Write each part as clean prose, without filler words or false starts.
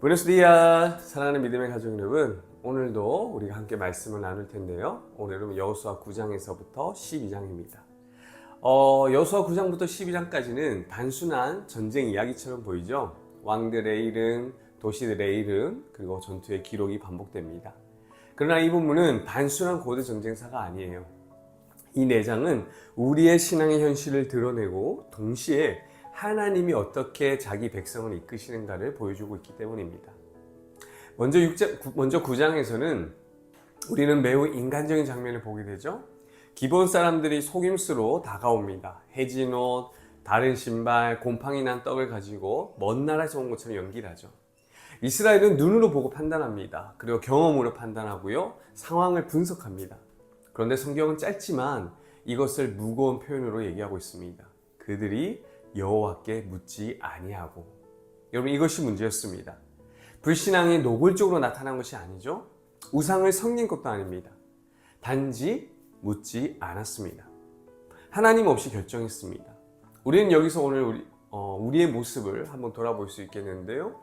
부에노스 디아스, 사랑하는 믿음의 가족 여러분, 오늘도 우리가 함께 말씀을 나눌 텐데요. 오늘은 여호수아 9장에서부터 12장입니다. 여호수아 9장부터 12장까지는 단순한 전쟁 이야기처럼 보이죠. 왕들의 이름, 도시들의 이름, 그리고 전투의 기록이 반복됩니다. 그러나 이 본문은 단순한 고대 전쟁사가 아니에요. 이 4장은 우리의 신앙의 현실을 드러내고 동시에 하나님이 어떻게 자기 백성을 이끄시는가를 보여주고 있기 때문입니다. 먼저 9장에서는 우리는 매우 인간적인 장면을 보게 되죠. 기본 사람들이 속임수로 다가옵니다. 해진 옷, 다른 신발, 곰팡이 난 떡을 가지고 먼 나라에서 온 것처럼 연기를 하죠. 이스라엘은 눈으로 보고 판단합니다. 그리고 경험으로 판단하고요. 상황을 분석합니다. 그런데 성경은 짧지만 이것을 무거운 표현으로 얘기하고 있습니다. 그들이 여호와께 묻지 아니하고. 여러분, 이것이 문제였습니다. 불신앙이 노골적으로 나타난 것이 아니죠. 우상을 섬긴 것도 아닙니다. 단지 묻지 않았습니다. 하나님 없이 결정했습니다. 우리는 여기서 오늘 우리의 모습을 한번 돌아볼 수 있겠는데요.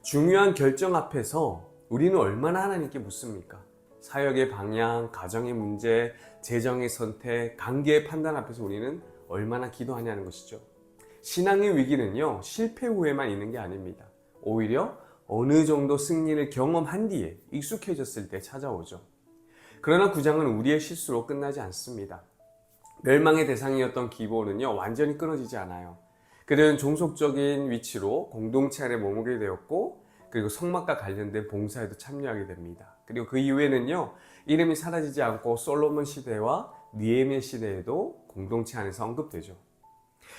중요한 결정 앞에서 우리는 얼마나 하나님께 묻습니까? 사역의 방향, 가정의 문제, 재정의 선택, 관계의 판단 앞에서 우리는 얼마나 기도하냐는 것이죠. 신앙의 위기는요, 실패 후에만 있는 게 아닙니다. 오히려 어느 정도 승리를 경험한 뒤에 익숙해졌을 때 찾아오죠. 그러나 9장은 우리의 실수로 끝나지 않습니다. 멸망의 대상이었던 기브온은요, 완전히 끊어지지 않아요. 그들은 종속적인 위치로 공동체 안에 머물게 되었고, 그리고 성막과 관련된 봉사에도 참여하게 됩니다. 그리고 그 이후에는요, 이름이 사라지지 않고 솔로몬 시대와 느헤미야 시대에도 공동체 안에서 언급되죠.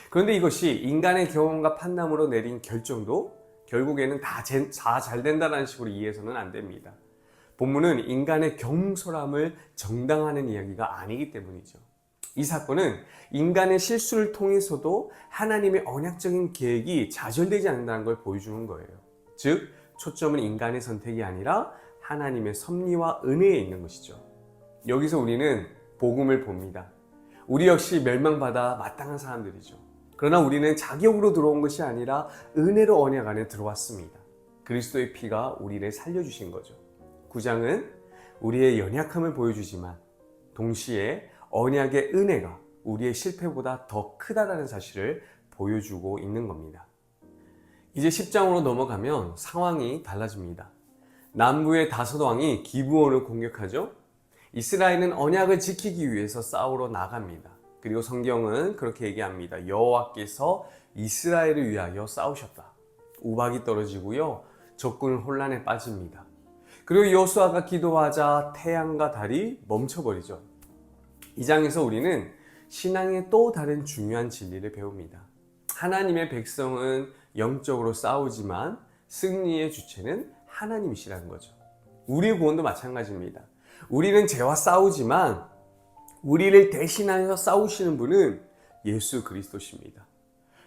그런데 이것이 인간의 경험과 판단으로 내린 결정도 결국에는 다 잘 된다는 식으로 이해해서는 안 됩니다. 본문은 인간의 경솔함을 정당화하는 이야기가 아니기 때문이죠. 이 사건은 인간의 실수를 통해서도 하나님의 언약적인 계획이 좌절되지 않는다는 걸 보여주는 거예요. 즉, 초점은 인간의 선택이 아니라 하나님의 섭리와 은혜에 있는 것이죠. 여기서 우리는 복음을 봅니다. 우리 역시 멸망받아 마땅한 사람들이죠. 그러나 우리는 자격으로 들어온 것이 아니라 은혜로 언약 안에 들어왔습니다. 그리스도의 피가 우리를 살려주신 거죠. 9장은 우리의 연약함을 보여주지만 동시에 언약의 은혜가 우리의 실패보다 더 크다라는 사실을 보여주고 있는 겁니다. 이제 10장으로 넘어가면 상황이 달라집니다. 남부의 다섯 왕이 기브온을 공격하죠. 이스라엘은 언약을 지키기 위해서 싸우러 나갑니다. 그리고 성경은 그렇게 얘기합니다. 여호와께서 이스라엘을 위하여 싸우셨다. 우박이 떨어지고요, 적군은 혼란에 빠집니다. 그리고 여호수아가 기도하자 태양과 달이 멈춰버리죠. 이 장에서 우리는 신앙의 또 다른 중요한 진리를 배웁니다. 하나님의 백성은 영적으로 싸우지만 승리의 주체는 하나님이시라는 거죠. 우리의 구원도 마찬가지입니다. 우리는 죄와 싸우지만 우리를 대신하여 싸우시는 분은 예수 그리스도십니다.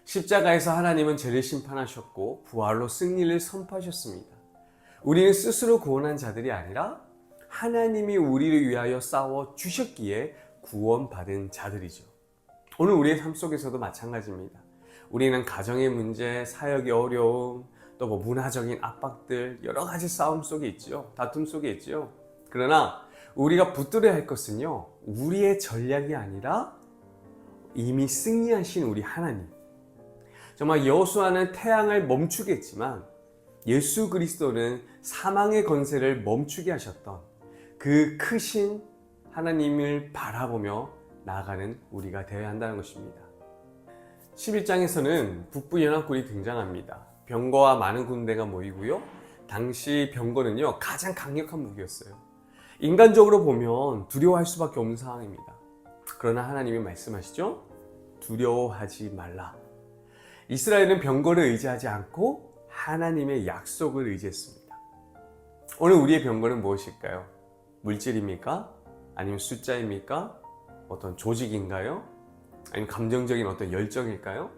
십자가에서 하나님은 죄를 심판하셨고 부활로 승리를 선포하셨습니다. 우리는 스스로 구원한 자들이 아니라 하나님이 우리를 위하여 싸워 주셨기에 구원받은 자들이죠. 오늘 우리의 삶 속에서도 마찬가지입니다. 우리는 가정의 문제, 사역의 어려움, 또 문화적인 압박들, 여러 가지 싸움 속에 있죠. 다툼 속에 있죠. 그러나 우리가 붙들어야 할 것은요, 우리의 전략이 아니라 이미 승리하신 우리 하나님. 정말 여호수아는 태양을 멈추게 했지만 예수 그리스도는 사망의 권세를 멈추게 하셨던 그 크신 하나님을 바라보며 나아가는 우리가 되어야 한다는 것입니다. 11장에서는 북부 연합군이 등장합니다. 병거와 많은 군대가 모이고요. 당시 병거는요, 가장 강력한 무기였어요. 인간적으로 보면 두려워할 수밖에 없는 상황입니다. 그러나 하나님이 말씀하시죠. 두려워하지 말라. 이스라엘은 병거를 의지하지 않고 하나님의 약속을 의지했습니다. 오늘 우리의 병거는 무엇일까요? 물질입니까? 아니면 숫자입니까? 어떤 조직인가요? 아니면 감정적인 어떤 열정일까요?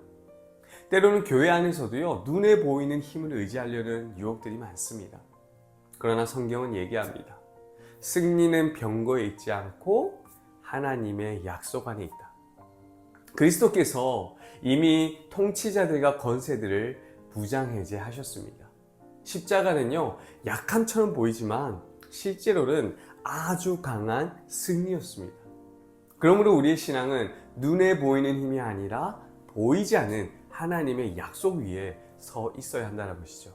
때로는 교회 안에서도요, 눈에 보이는 힘을 의지하려는 유혹들이 많습니다. 그러나 성경은 얘기합니다. 승리는 병거에 있지 않고 하나님의 약속 안에 있다. 그리스도께서 이미 통치자들과 권세들을 부장해제하셨습니다. 십자가는요, 약함처럼 보이지만 실제로는 아주 강한 승리였습니다. 그러므로 우리의 신앙은 눈에 보이는 힘이 아니라 보이지 않는 하나님의 약속 위에 서 있어야 한다는 것이죠.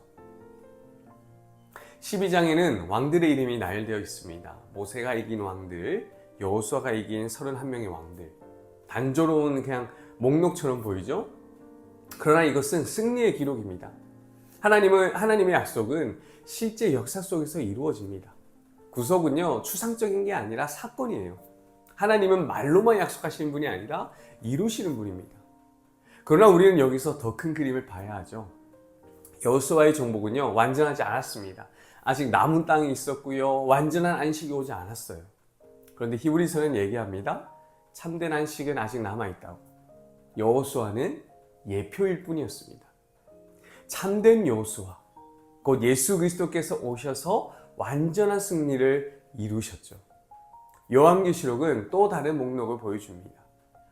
12장에는 왕들의 이름이 나열되어 있습니다. 모세가 이긴 왕들, 여호수아가 이긴 31명의 왕들. 단조로운 그냥 목록처럼 보이죠? 그러나 이것은 승리의 기록입니다. 하나님의 약속은 실제 역사 속에서 이루어집니다. 구속은요, 추상적인 게 아니라 사건이에요. 하나님은 말로만 약속하시는 분이 아니라 이루시는 분입니다. 그러나 우리는 여기서 더 큰 그림을 봐야 하죠. 여호수아의 정복은요, 완전하지 않았습니다. 아직 남은 땅이 있었고요, 완전한 안식이 오지 않았어요. 그런데 히브리서는 얘기합니다. 참된 안식은 아직 남아있다고. 여호수아는 예표일 뿐이었습니다. 참된 여호수아, 곧 예수 그리스도께서 오셔서 완전한 승리를 이루셨죠. 요한계시록은 또 다른 목록을 보여줍니다.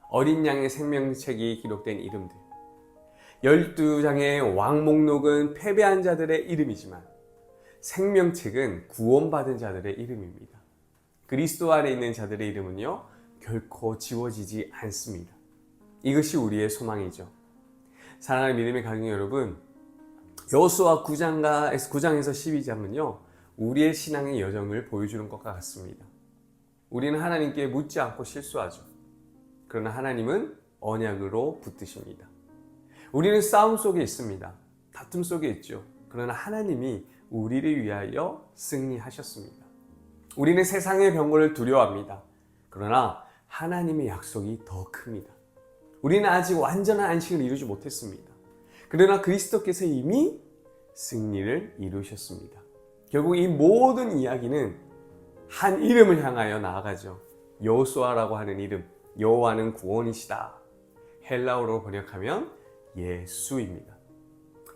어린 양의 생명책이 기록된 이름들. 12장의 왕 목록은 패배한 자들의 이름이지만 생명책은 구원받은 자들의 이름입니다. 그리스도 안에 있는 자들의 이름은요, 결코 지워지지 않습니다. 이것이 우리의 소망이죠. 사랑하는 믿음의 가족 여러분, 여호수아 9장에서 12장은요, 우리의 신앙의 여정을 보여주는 것과 같습니다. 우리는 하나님께 묻지 않고 실수하죠. 그러나 하나님은 언약으로 붙드십니다. 우리는 싸움 속에 있습니다. 다툼 속에 있죠. 그러나 하나님이 우리를 위하여 승리하셨습니다. 우리는 세상의 병거를 두려워합니다. 그러나 하나님의 약속이 더 큽니다. 우리는 아직 완전한 안식을 이루지 못했습니다. 그러나 그리스도께서 이미 승리를 이루셨습니다. 결국 이 모든 이야기는 한 이름을 향하여 나아가죠. 여호수아라고 하는 이름, 여호와는 구원이시다. 헬라어로 번역하면 예수입니다.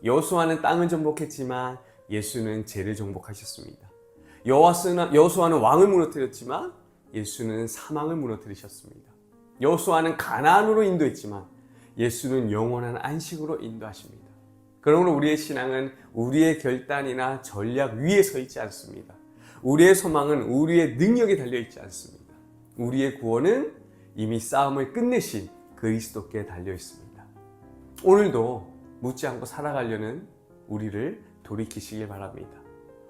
여호수아는 땅을 정복했지만 예수는 죄를 정복하셨습니다. 여호수아는 왕을 무너뜨렸지만 예수는 사망을 무너뜨리셨습니다. 여호수아는 가나안으로 인도했지만 예수는 영원한 안식으로 인도하십니다. 그러므로 우리의 신앙은 우리의 결단이나 전략 위에 서 있지 않습니다. 우리의 소망은 우리의 능력에 달려있지 않습니다. 우리의 구원은 이미 싸움을 끝내신 그리스도께 달려있습니다. 오늘도 묻지 않고 살아가려는 우리를 돌이키시길 바랍니다.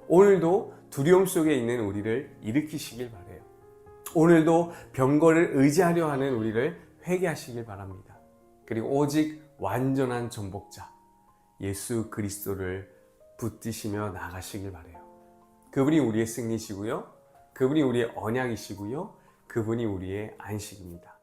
오늘도 두려움 속에 있는 우리를 일으키시길 바라요. 오늘도 병거를 의지하려 하는 우리를 회개하시길 바랍니다. 그리고 오직 완전한 정복자 예수 그리스도를 붙드시며 나가시길 바라요. 그분이 우리의 승리시고요. 그분이 우리의 언약이시고요. 그분이 우리의 안식입니다.